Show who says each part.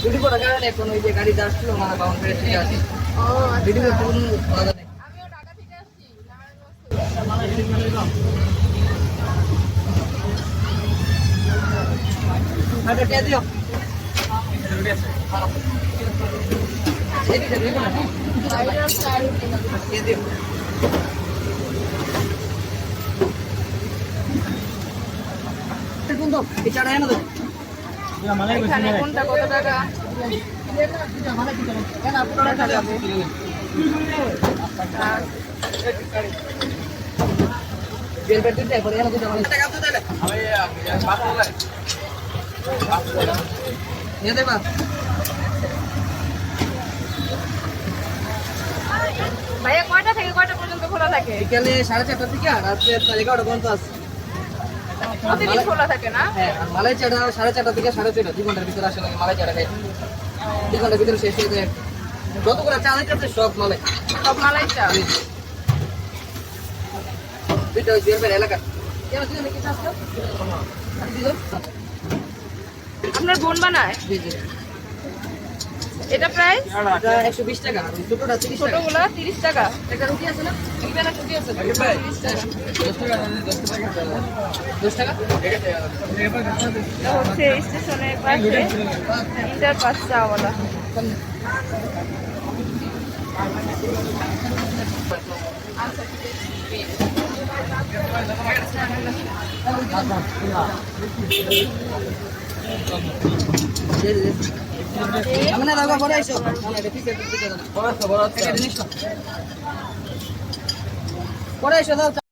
Speaker 1: Video করার কারণে এখন ওই যে গাড়িতে আসছিল মানে বাউন্ডারি থেকে আসি।
Speaker 2: ও
Speaker 1: ভিডিও
Speaker 2: আচ্ছা।
Speaker 1: করতে কোনো বাধা নেই।
Speaker 2: আমিও ঢাকা থেকে আসছি।
Speaker 1: আচ্ছা কে দিও এদিকে দেখো না
Speaker 2: ভাইরাল স্টার
Speaker 1: কে দিও কোন তো পিছাড়া এনে দাও
Speaker 2: এখানে কোনটা কত টাকা?
Speaker 1: কেন আপনারা
Speaker 2: দেখা যাবে। আর
Speaker 1: বেল বেল দিতে পরে এনে দিতে টাকা তো দিলে আমি বাস বলে নিয়ে দেবা
Speaker 2: ভাইয়া কয়টা থেকে কয়টা পর্যন্ত খোলা থাকে?
Speaker 1: বিকালে 4:30 থেকে আর রাত্রে 11:30 পর্যন্ত আছে।
Speaker 2: প্রতিদিন খোলা থাকে না?
Speaker 1: হ্যাঁ আর মালাই চাটা 4:30 থেকে 6:30 2 ঘন্টার ভিতরে আসলে মালাই চাটা খাই 2 ঘন্টার ভিতরে শেষ হয়ে যায়। যতগুলো চা দিতে সব মালাই
Speaker 2: সব মালাই চা।
Speaker 1: দুইটা ওই জেলবের এলাকা কেন তুই নাকি চাস না
Speaker 2: আপনার বোন বানায়?
Speaker 1: জি জি
Speaker 2: এটা প্রাইস?
Speaker 1: এটা 120 টাকা আর ছোটটা 30 টাকা।
Speaker 2: ছোটগুলা 30 টাকা।
Speaker 1: একটা রুটি আছে না একটা না রুটি আছে
Speaker 2: 30 টাকা।
Speaker 1: 10 টাকা
Speaker 2: এটা হচ্ছে স্টেশনের পাশে ইন্টার পাস চাওয়ালা।
Speaker 1: আমি না লাগা পরে আইছো এটা ঠিক আছে বড় বড় এটা জিনিস পরে আইছো দাও